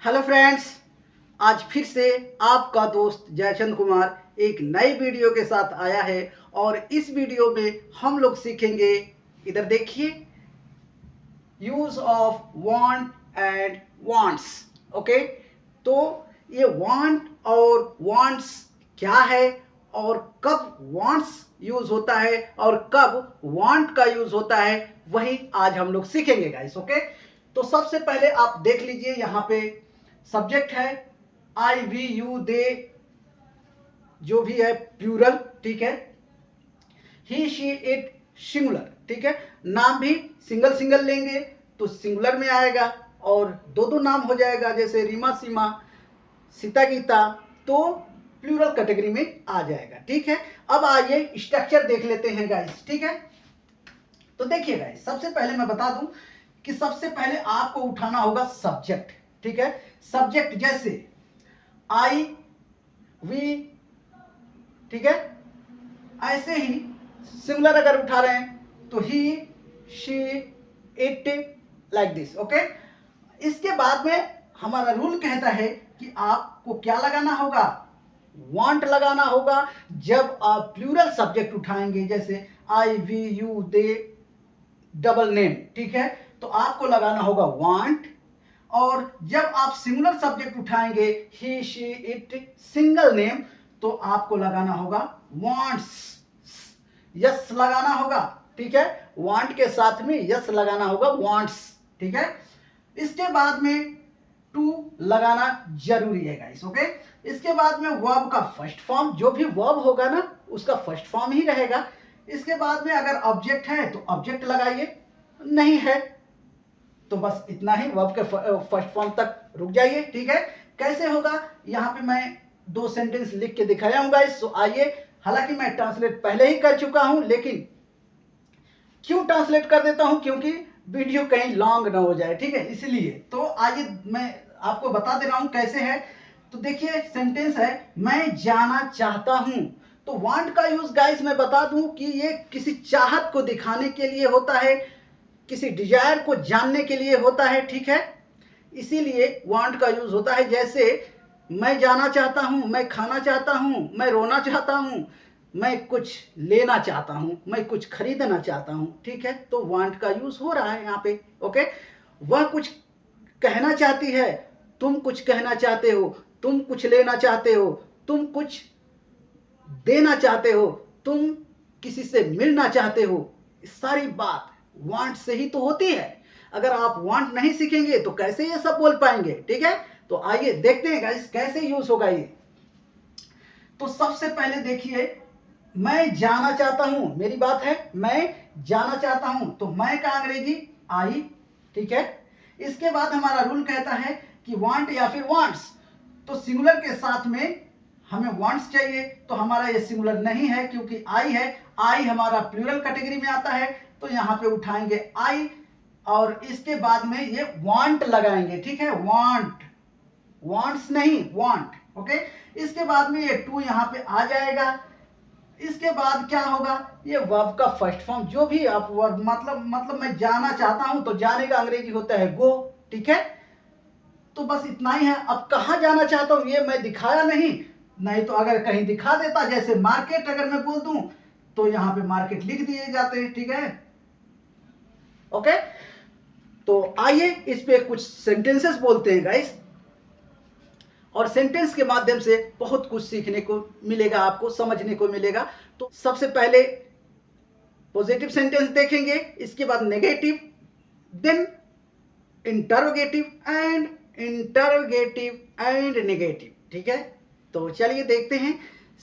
Hello friends, आज फिर से आपका दोस्त जयचंद कुमार एक नई वीडियो के साथ आया है। और इस वीडियो में हम लोग सीखेंगे, इधर देखिए, use of want and wants. Okay, तो ये वांट और वांट्स क्या है और कब वांट्स यूज होता है और कब वांट का यूज होता है, वही आज हम लोग सीखेंगे गाइस। ओके, तो सबसे पहले आप देख लीजिए, यहाँ पे सब्जेक्ट है आई वी यू दे, जो भी है प्लूरल, ठीक है। ही शी इट सिंगुलर, ठीक है। नाम भी सिंगल सिंगल लेंगे तो सिंगुलर में आएगा, और दो दो नाम हो जाएगा, जैसे रीमा सीमा, सीता गीता, तो प्लूरल कैटेगरी में आ जाएगा, ठीक है। अब आइए स्ट्रक्चर देख लेते हैं गाइस, ठीक है। तो देखिए गाइस, सबसे पहले मैं बता दूं कि सबसे पहले आपको उठाना होगा सब्जेक्ट, ठीक है। सब्जेक्ट जैसे आई वी, ठीक है। ऐसे ही सिमिलर अगर उठा रहे हैं तो he she it, like this. Okay, इसके बाद में हमारा रूल कहता है कि आपको क्या लगाना होगा, वांट लगाना होगा जब आप प्लूरल सब्जेक्ट उठाएंगे, जैसे I we you they double name, ठीक है, तो आपको लगाना होगा वांट। और जब आप सिंगुलर सब्जेक्ट उठाएंगे, ही शी इट सिंगल नेम, तो आपको लगाना होगा वांट्स, यस लगाना होगा, ठीक है। वांट के साथ में यस लगाना होगा, वांट्स, ठीक है। इसके बाद में टू लगाना जरूरी है गाइस। ओके, इसके बाद में वर्ब का फर्स्ट फॉर्म, जो भी वर्ब होगा ना उसका फर्स्ट फॉर्म ही रहेगा। इसके बाद में अगर ऑब्जेक्ट है तो ऑब्जेक्ट लगाइए, नहीं है तो बस इतना ही, वर्ब के फर्स्ट फॉर्म तक रुक जाइए, ठीक है। कैसे होगा, यहाँ पे मैं दो सेंटेंस लिख के दिखाया हूँ गाइस, तो आइए। हालांकि मैं ट्रांसलेट पहले ही कर चुका हूं, लेकिन क्यों ट्रांसलेट कर देता हूं, क्योंकि वीडियो कहीं लॉन्ग ना हो जाए, ठीक है, इसलिए। तो आइए मैं आपको बता दे रहा हूं कैसे है। तो देखिए, सेंटेंस है मैं जाना चाहता हूं। तो वांट का यूज गाइस मैं बता दूं कि ये किसी चाहत को दिखाने के लिए होता है, किसी डिजायर को जानने के लिए होता है, ठीक है। इसीलिए वांट का यूज होता है। जैसे मैं जाना चाहता हूं, मैं खाना चाहता हूं, मैं रोना चाहता हूं, मैं कुछ लेना चाहता हूं, मैं कुछ खरीदना चाहता हूं, ठीक है। तो वांट का यूज हो रहा है यहाँ पे। ओके, वह कुछ कहना चाहती है, तुम कुछ कहना चाहते हो, तुम कुछ लेना चाहते हो, तुम कुछ देना चाहते हो, तुम किसी से मिलना चाहते हो, सारी बात वांट से ही तो होती है। अगर आप वांट नहीं सीखेंगे तो कैसे ये सब बोल पाएंगे, ठीक है। तो आइए देखते हैं गाइस कैसे यूज होगा ये। तो सबसे पहले देखिए, मैं जाना चाहता हूं, मेरी बात है मैं जाना चाहता हूं, तो मैं का अंग्रेजी आई, ठीक है। इसके बाद हमारा रूल कहता है कि वांट या फिर वांट्स, तो सिंगुलर के साथ में हमें वांट्स चाहिए, तो हमारा ये सिंगुलर नहीं है क्योंकि आई है। आई हमारा प्लूरल कैटेगरी में आता है, तो यहां पे उठाएंगे आई, और इसके बाद में ये वांट लगाएंगे, ठीक है। वांट, वांट्स नहीं, वांट। ओके, इसके बाद में ये टू यहां पे आ जाएगा। इसके बाद क्या होगा, ये वर्ब का फर्स्ट फॉर्म, जो भी आप वर्ब, मतलब मैं जाना चाहता हूं, तो जाने का अंग्रेजी होता है गो, ठीक है। तो बस इतना ही है। अब कहां जाना चाहता हूं ये मैं दिखाया नहीं तो अगर कहीं दिखा देता, जैसे मार्केट अगर मैं बोल दूं तो यहां पे मार्केट लिख दिए जाते हैं, ठीक है। ओके, तो आइए इस पे कुछ सेंटेंसेस बोलते हैं गाइस, और सेंटेंस के माध्यम से बहुत कुछ सीखने को मिलेगा, आपको समझने को मिलेगा। तो सबसे पहले पॉजिटिव सेंटेंस देखेंगे, इसके बाद negative, then interrogative and negative, ठीक है। तो चलिए देखते हैं।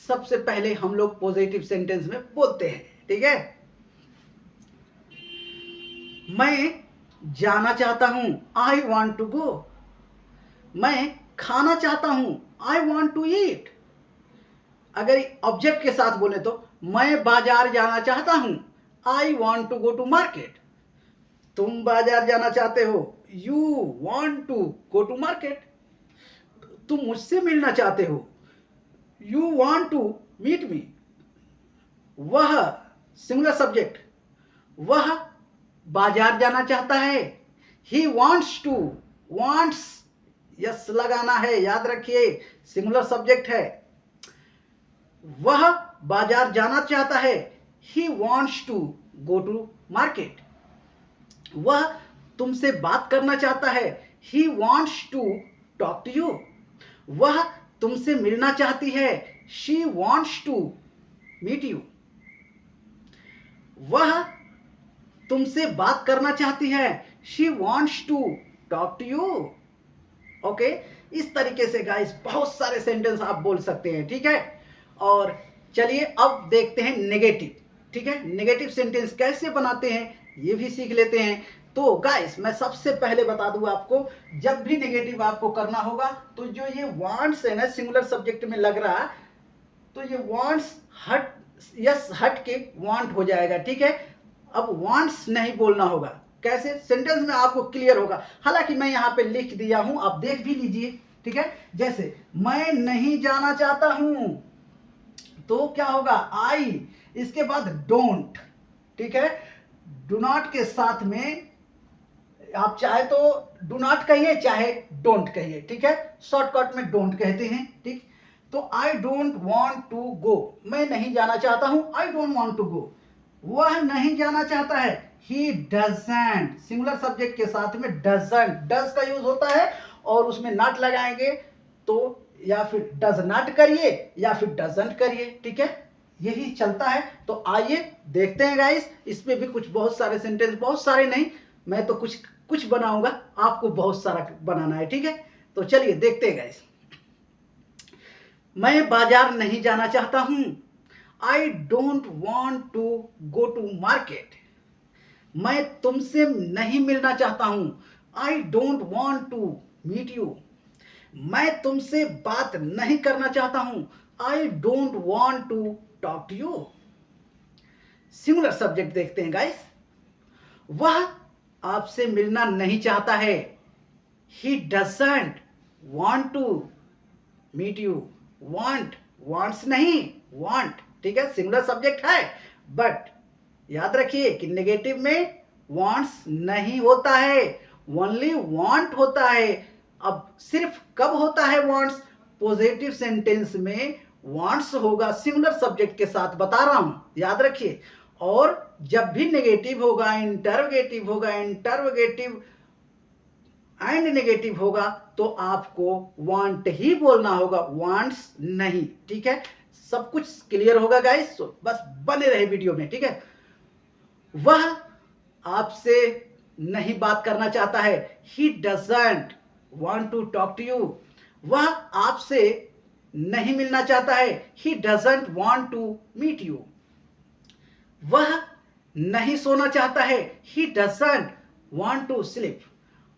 सबसे पहले हम लोग पॉजिटिव सेंटेंस में बोलते हैं, ठीक है। मैं जाना चाहता हूं, आई वॉन्ट टू गो। मैं खाना चाहता हूं, आई वॉन्ट टू ईट। अगर ऑब्जेक्ट के साथ बोले तो मैं बाजार जाना चाहता हूं, I want to go to market. तुम बाजार जाना चाहते हो, you want to go to market. तुम मुझसे मिलना चाहते हो, you want to meet me. वह सिंगुलर सब्जेक्ट, वह बाजार जाना चाहता है, he wants to, wants s लगाना है, याद रखिए सिंगुलर सब्जेक्ट है। वह बाजार जाना चाहता है, he wants to go to market. वह तुमसे बात करना चाहता है, he wants to talk to you. वह तुमसे मिलना चाहती है, she wants to meet you. वह तुमसे बात करना चाहती है, she wants to talk to you. Okay, इस तरीके से गाइस बहुत सारे सेंटेंस आप बोल सकते हैं, ठीक है। और चलिए अब देखते हैं नेगेटिव, ठीक है। नेगेटिव सेंटेंस कैसे बनाते हैं ये भी सीख लेते हैं। तो गाइस मैं सबसे पहले बता दूं आपको, जब भी नेगेटिव आपको करना होगा तो जो ये वांट्स है ना सिंगुलर सब्जेक्ट में लग रहा, तो ये वांट्स हट यस हट के वांट हो जाएगा, ठीक है। अब वांट्स नहीं बोलना होगा। कैसे? सेंटेंस में आपको क्लियर होगा। हालांकि मैं यहाँ पे लिख दिया हूं, आप देख भी लीजिए, ठीक है। जैसे मैं नहीं जाना चाहता हूं, तो क्या होगा? आई, इसके बाद डोंट, ठीक है। डू नॉट के साथ में आप चाहे तो डू नॉट कहिए, चाहे डोंट कहिए, ठीक है। शॉर्टकट में डोंट कहते हैं, ठीक। तो I don't want to go, मैं नहीं जाना चाहता हूं, I don't want to go. वह नहीं जाना चाहता है, ही डजंट, सिंगुलर सब्जेक्ट के साथ में डजंट, डज का यूज होता है और उसमें नॉट लगाएंगे तो या फिर डज नॉट करिए या फिर डजंट करिए, ठीक है। यही चलता है। तो आइए देखते हैं गाइस, इसमें भी कुछ बहुत सारे सेंटेंस, बहुत सारे नहीं, मैं तो कुछ कुछ बनाऊंगा, आपको बहुत सारा बनाना है, ठीक है। तो चलिए देखते हैं गाइस। मैं बाजार नहीं जाना चाहता हूं, I don't want to go to market. मैं तुमसे नहीं मिलना चाहता हूं, I don't want to meet you. मैं तुमसे बात नहीं करना चाहता हूं, I don't want to talk to you. Singular subject देखते हैं गाइस। वह आपसे मिलना नहीं चाहता है, he doesn't want to meet you. Want, wants नहीं, वांट, ठीक है। सिंगुलर सब्जेक्ट है, बट याद रखिए कि नेगेटिव में वांट्स नहीं होता है, ओनली वांट होता है। अब सिर्फ कब होता है वांट्स? पॉजिटिव सेंटेंस में वांट्स होगा सिंगुलर सब्जेक्ट के साथ, बता रहा हूं, याद रखिए। और जब भी नेगेटिव होगा, इंटरोगेटिव होगा, इंटरोगेटिव एंड नेगेटिव होगा, तो आपको वांट ही बोलना होगा, वांट्स नहीं, ठीक है। सब कुछ क्लियर होगा गाइस, तो बस बने रहे वीडियो में, ठीक है। वह आपसे नहीं बात करना चाहता है, he doesn't want to talk to you. वह आपसे नहीं मिलना चाहता है, he doesn't want to meet you. वह नहीं सोना चाहता है, he doesn't want to sleep.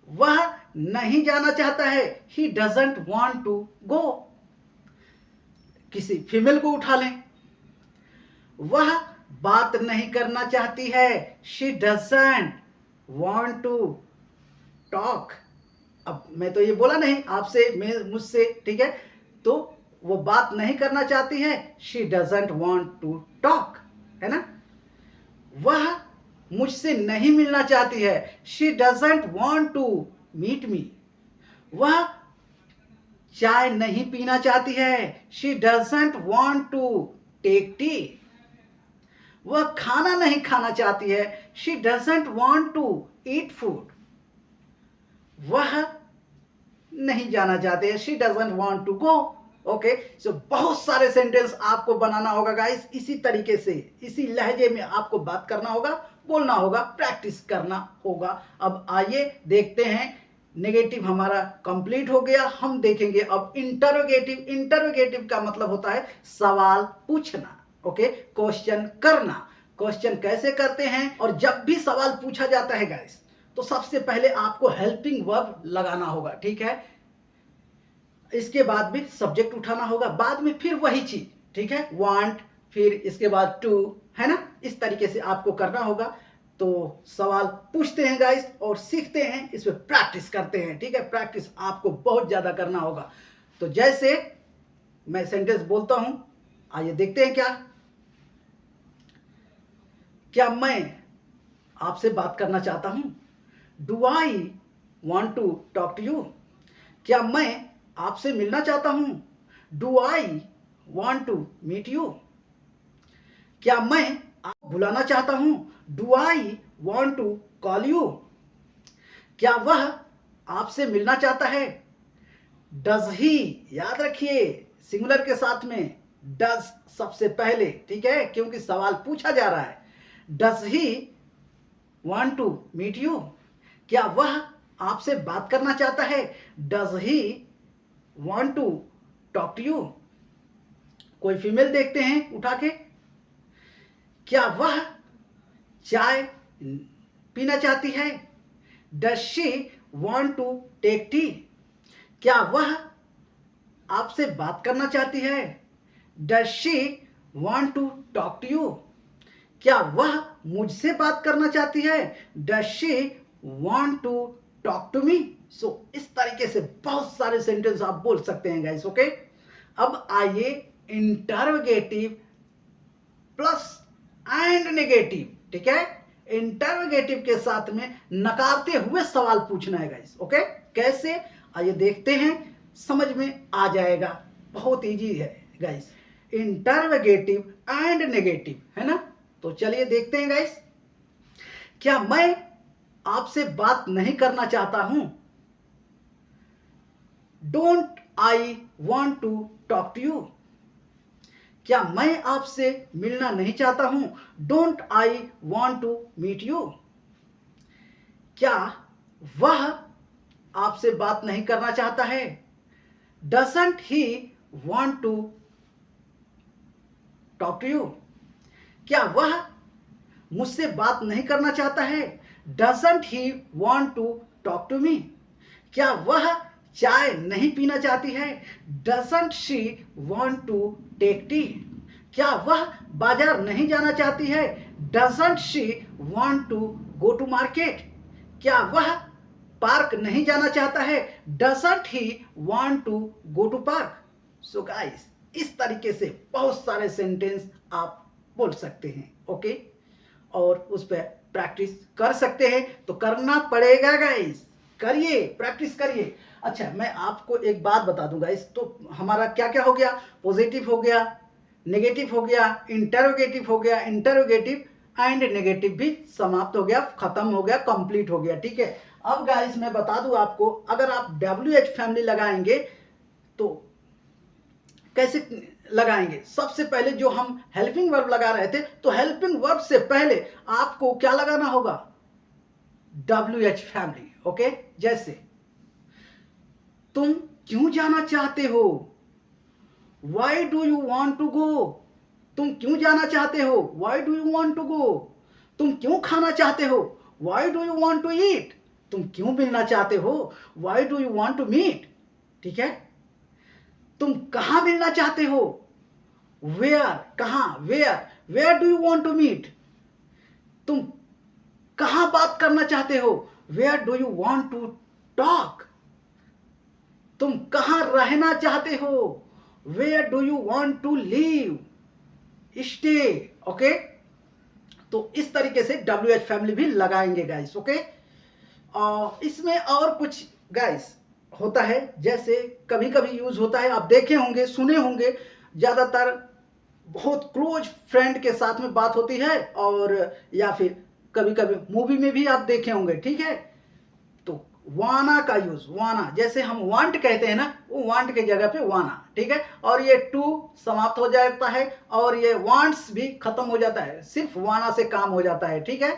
वह नहीं जाना चाहता है, he doesn't want to go. किसी फीमेल को उठा लें, वह बात नहीं करना चाहती है, she doesn't want to talk. अब मैं तो ये बोला नहीं आपसे, मैं मुझसे, ठीक है। तो वो बात नहीं करना चाहती है, she doesn't want to talk, है ना। वह मुझसे नहीं मिलना चाहती है, she doesn't want to meet me. वह चाय नहीं पीना चाहती है, she doesn't want to take tea. वह खाना नहीं खाना चाहती है, she doesn't want to eat food. वह नहीं जाना चाहते हैं, she doesn't want to go. Okay, so बहुत सारे सेंटेंस आपको बनाना होगा गाइस, इसी तरीके से, इसी लहजे में आपको बात करना होगा, बोलना होगा, प्रैक्टिस करना होगा। अब आइए देखते हैं, नेगेटिव हमारा कंप्लीट हो गया। हम देखेंगे अब इंटरोगेटिव। इंटरोगेटिव का मतलब होता है सवाल पूछना, ओके, क्वेश्चन करना। क्वेश्चन कैसे करते हैं? और जब भी सवाल पूछा जाता है गाइस, तो सबसे पहले आपको हेल्पिंग वर्ब लगाना होगा, ठीक है। इसके बाद भी सब्जेक्ट उठाना होगा, बाद में फिर वही चीज, ठीक है, वांट, फिर इसके बाद टू, है ना। इस तरीके से आपको करना होगा। तो सवाल पूछते हैं गाइस और सीखते हैं, इस पे प्रैक्टिस करते हैं, ठीक है। प्रैक्टिस आपको बहुत ज्यादा करना होगा। तो जैसे मैं सेंटेंस बोलता हूं, आइए देखते हैं। क्या मैं आपसे बात करना चाहता हूं? Do I want to talk to you? क्या मैं आपसे मिलना चाहता हूं? Do I want to meet you? क्या मैं आपको बुलाना चाहता हूं? Do I want to call you? क्या वह आपसे मिलना चाहता है? डज ही, याद रखिए सिंगुलर के साथ में डज सबसे पहले, ठीक है, क्योंकि सवाल पूछा जा रहा है। Does he want to meet you? क्या वह आपसे बात करना चाहता है? Does he want to talk to you? कोई फीमेल देखते हैं उठा के। क्या वह चाय पीना चाहती है? Does she want to take tea? क्या वह आपसे बात करना चाहती है? Does she want to talk to you? क्या वह मुझसे बात करना चाहती है? Does she want to talk to me? So इस तरीके से बहुत सारे सेंटेंस आप बोल सकते हैं गाइस, ओके। अब आइए इंटरोगेटिव प्लस एंड नेगेटिव, ठीक है। इंटरोगेटिव के साथ में नकारते हुए सवाल पूछना है गाइस, ओके। कैसे, आइए देखते हैं, समझ में आ जाएगा, बहुत इजी है गाइस। इंटरोगेटिव एंड नेगेटिव, है ना। तो चलिए देखते हैं गाइस। क्या मैं आपसे बात नहीं करना चाहता हूं? Don't I want to talk to you? क्या मैं आपसे मिलना नहीं चाहता हूं? Don't I want to meet you? क्या वह आपसे बात नहीं करना चाहता है? Doesn't he want to talk to you? क्या वह मुझसे बात नहीं करना चाहता है? Doesn't he want to talk to me? क्या वह चाय नहीं पीना चाहती है? Doesn't she want to take tea? क्या वह बाजार नहीं जाना चाहती है? Doesn't she want to go to market? क्या वह पार्क नहीं जाना चाहता है? Doesn't he want to go to park? So guys, इस तरीके से बहुत सारे सेंटेंस आप बोल सकते हैं, ओके। और उस पर प्रैक्टिस कर सकते हैं, तो करना पड़ेगा गाइस, करिए, प्रैक्टिस करिए। अच्छा, मैं आपको एक बात बता दूं गाइस, तो हमारा क्या क्या हो गया? पॉजिटिव हो गया, नेगेटिव हो गया, इंटरोगेटिव हो गया, इंटरोगेटिव एंड नेगेटिव भी समाप्त हो गया, खत्म हो गया, कंप्लीट हो गया, ठीक है। अब गाइस मैं बता दूं आपको, अगर आप WH फैमिली लगाएंगे तो कैसे लगाएंगे। सबसे पहले जो हम हेल्पिंग वर्ब लगा रहे थे, तो हेल्पिंग वर्ब से पहले आपको क्या लगाना होगा? WH family, okay. जैसे तुम क्यों जाना चाहते हो? Why do you want to go? तुम क्यों जाना चाहते हो? Why do you want to go? तुम क्यों खाना चाहते हो? Why do you want to eat? तुम क्यों मिलना चाहते हो? Why do you want to meet? ठीक है। तुम कहां मिलना चाहते हो? वेयर, कहां, where do you want to meet? तुम कहां बात करना चाहते हो? Where do you want to talk? तुम कहां रहना चाहते हो? Where do you want to leave, stay, okay. तो इस तरीके से WH फैमिली भी लगाएंगे गाइस, ओके। और इसमें और कुछ गाइस होता है, जैसे कभी कभी यूज होता है, आप देखे होंगे, सुने होंगे, ज्यादातर बहुत क्लोज फ्रेंड के साथ में बात होती है, और या फिर कभी कभी मूवी में भी आप देखे होंगे, ठीक है। तो वाना का यूज, वाना, जैसे हम वांट कहते हैं ना, वो वांट के जगह पे वाना, ठीक है। और ये टू समाप्त हो जाता है, और ये वांट्स भी खत्म हो जाता है, सिर्फ वाना से काम हो जाता है, ठीक है।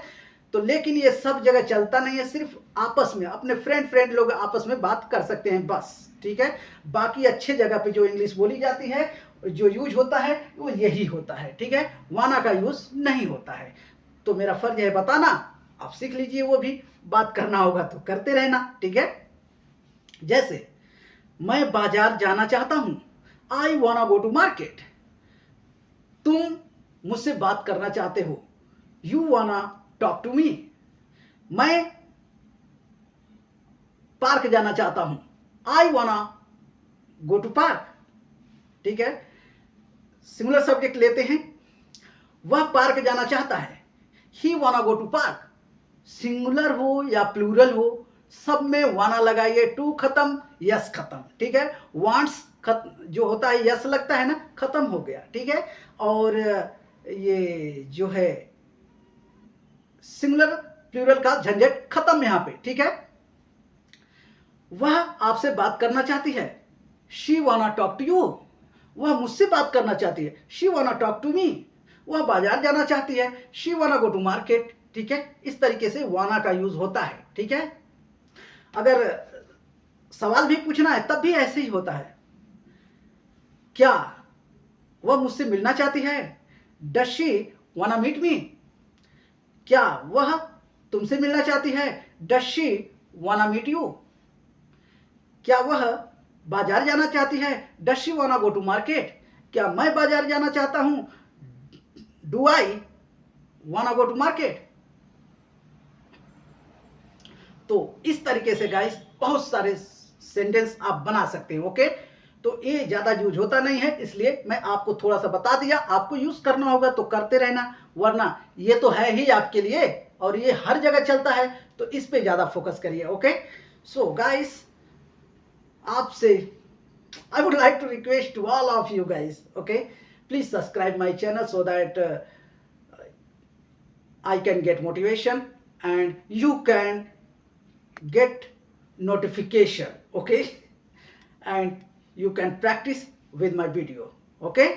तो लेकिन ये सब जगह चलता नहीं है, सिर्फ आपस में अपने फ्रेंड लोग आपस में बात कर सकते हैं बस, ठीक है। बाकी अच्छे जगह पे जो इंग्लिश बोली जाती है, जो यूज होता है, वो यही होता है, ठीक है। वाना का यूज नहीं होता है। तो मेरा फर्ज है बताना, आप सीख लीजिए, वो भी बात करना होगा तो करते रहना, ठीक है। जैसे मैं बाजार जाना चाहता हूं, आई वाना गो टू मार्केट। तुम मुझसे बात करना चाहते हो, यू वाना टॉक टू मी। मैं पार्क जाना चाहता हूं, आई वाना गो टू पार्क, ठीक है। सिमिलर सब्जेक्ट लेते हैं, वह पार्क जाना चाहता है, ही वाना गो टू पार्क। सिंगुलर हो या प्लूरल हो, सब में वाना लगाइए, टू खत्म, यस खत्म, ठीक है। वांट्स जो होता है यस लगता है ना, खत्म हो गया, ठीक है। और ये जो है सिंगुलर प्लूरल का झंझट खत्म यहां पे, ठीक है। वह आपसे बात करना चाहती है, शी वाना टॉक टू यू। वह मुझसे बात करना चाहती है, शी वाना टॉक टू मी। वह बाजार जाना चाहती है, शी वाना गो टू मार्केट, ठीक है। इस तरीके से वाना का यूज होता है, ठीक है। अगर सवाल भी पूछना है तब भी ऐसे ही होता है। क्या वह मुझसे मिलना चाहती है, डज शी वाना मीट मी। क्या वह तुमसे मिलना चाहती है, डज शी वाना मीट यू। क्या वह बाजार जाना चाहती है, डज शी वाना गो टू मार्केट। क्या मैं बाजार जाना चाहता हूं, डू आई वाना गो टू मार्केट। तो इस तरीके से गाइस बहुत सारे सेंटेंस आप बना सकते हैं, ओके। तो ये ज्यादा यूज होता नहीं है, इसलिए मैं आपको थोड़ा सा बता दिया। आपको यूज करना होगा तो करते रहना, वरना ये तो है ही आपके लिए और ये हर जगह चलता है, तो इस पे ज्यादा फोकस करिए, ओके। सो गाइस, आपसे I would like to request to all of you guys, okay, please subscribe my channel so that I can get motivation and you can get notification, okay, and you can practice with my video, okay.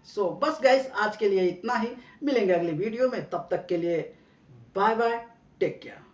So बस guys, आज के लिए इतना ही। मिलेंगे अगली video में, तब तक के लिए बाय बाय, टेक केयर।